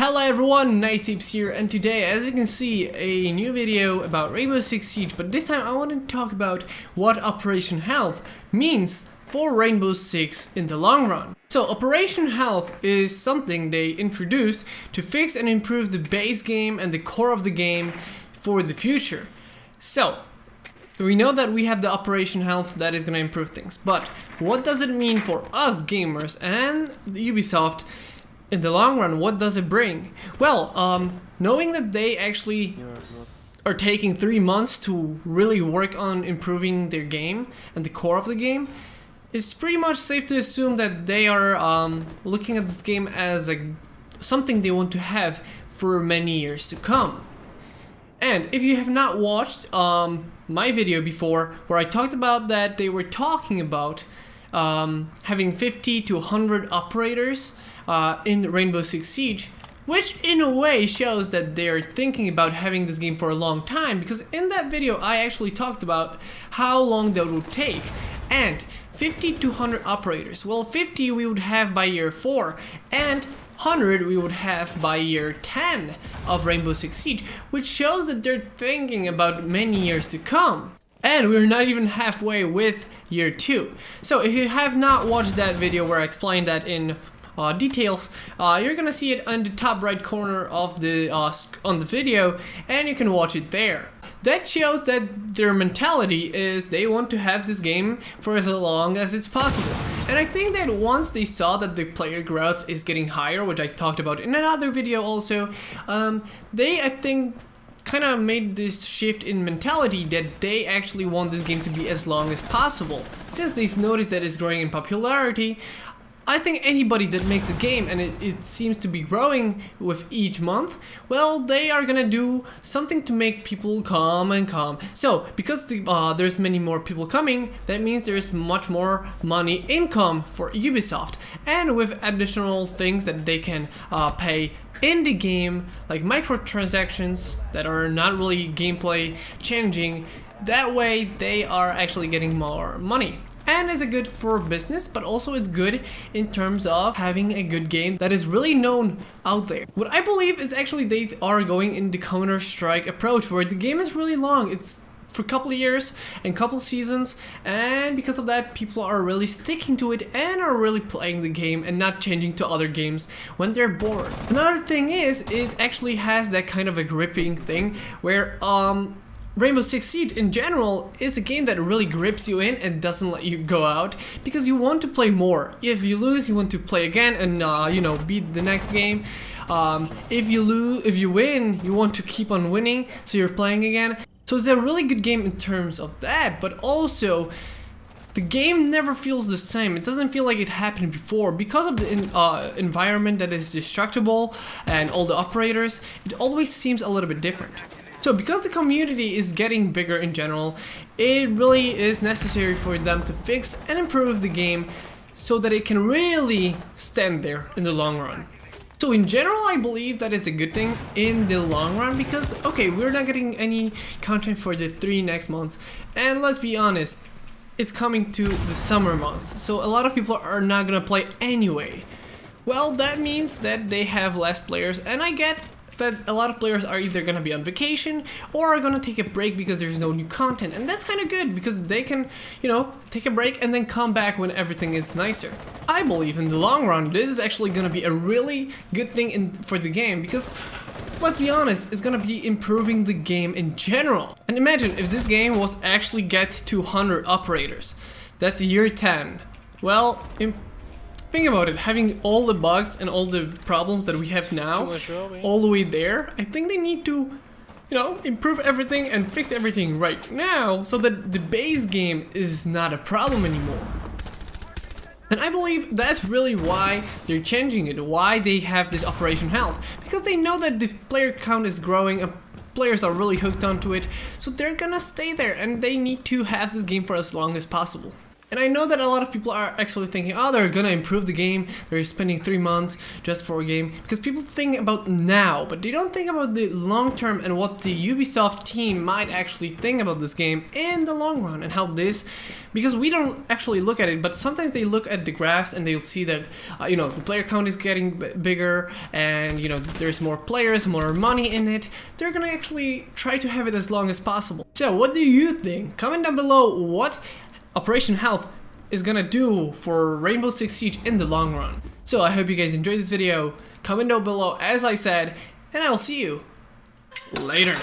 Hello everyone, Naitsabes here, and today, as you can see, a new video about Rainbow Six Siege, but this time I want to talk about what Operation Health means for Rainbow Six in the long run. So Operation Health is something they introduced to fix and improve the base game and the core of the game for the future. So we know that we have the Operation Health that is going to improve things, but what does it mean for us gamers and Ubisoft in the long run? What does it bring? Well, knowing that they actually are taking 3 months to really work on improving their game and the core of the game, it's pretty much safe to assume that they are looking at this game as something they want to have for many years to come. And if you have not watched my video before where I talked about that, they were talking about having 50 to 100 operators in Rainbow Six Siege, which in a way shows that they're thinking about having this game for a long time, because in that video I actually talked about how long that would take. And 50 to 100 operators, well, 50 we would have by year 4 and 100 we would have by year 10 of Rainbow Six Siege, which shows that they're thinking about many years to come. And we're not even halfway with year 2. So if you have not watched that video where I explained that in details, you're gonna see it on the top right corner of the on the video, and you can watch it there. That shows that their mentality is they want to have this game for as long as it's possible. And I think that once they saw that the player growth is getting higher, which I talked about in another video also, they, I think, kind of made this shift in mentality that they actually want this game to be as long as possible. Since they've noticed that it's growing in popularity, I think anybody that makes a game and it seems to be growing with each month, well, they are gonna do something to make people come and come. So because there's many more people coming, that means there's much more money income for Ubisoft, and with additional things that they can pay in the game, like microtransactions that are not really gameplay changing, that way they are actually getting more money. And it's good for business, but also it's good in terms of having a good game that is really known out there. What I believe is actually they are going in the Counter-Strike approach, where the game is really long. It's for a couple of years and couple seasons, and because of that people are really sticking to it and are really playing the game and not changing to other games when they're bored. Another thing is it actually has that kind of a gripping thing where Rainbow Six Siege in general is a game that really grips you in and doesn't let you go out, because you want to play more. If you lose, you want to play again and you know, beat the next game. If you win, you want to keep on winning, so you're playing again. So it's a really good game in terms of that, but also the game never feels the same. It doesn't feel like it happened before because of the environment that is destructible and all the operators. It always seems a little bit different. So because the community is getting bigger in general, it really is necessary for them to fix and improve the game so that it can really stand there in the long run. So in general, I believe that it's a good thing in the long run, because okay, we're not getting any content for the 3 next months, and let's be honest, it's coming to the summer months, so a lot of people are not gonna play anyway. Well, that means that they have less players, and I get that a lot of players are either gonna be on vacation or are gonna take a break because there's no new content, and that's kind of good because they can, you know, take a break and then come back when everything is nicer. I believe in the long run this is actually gonna be a really good thing for the game, because let's be honest, it's gonna be improving the game in general. And imagine if this game was actually get to 100 operators. That's year 10. Well, think about it, having all the bugs and all the problems that we have now, all the way there, I think they need to, you know, improve everything and fix everything right now so that the base game is not a problem anymore. And I believe that's really why they're changing it, why they have this Operation Health, because they know that the player count is growing and players are really hooked onto it, so they're gonna stay there and they need to have this game for as long as possible. And I know that a lot of people are actually thinking, oh, they're gonna improve the game, they're spending 3 months just for a game, because people think about now, but they don't think about the long term and what the Ubisoft team might actually think about this game in the long run, and how this, because we don't actually look at it, but sometimes they look at the graphs and they'll see that, you know, the player count is getting bigger, and, you know, there's more players, more money in it. They're gonna actually try to have it as long as possible. So what do you think? Comment down below what Operation Health is gonna do for Rainbow Six Siege in the long run. So I hope you guys enjoyed this video. Comment down below as I said, and I'll see you later.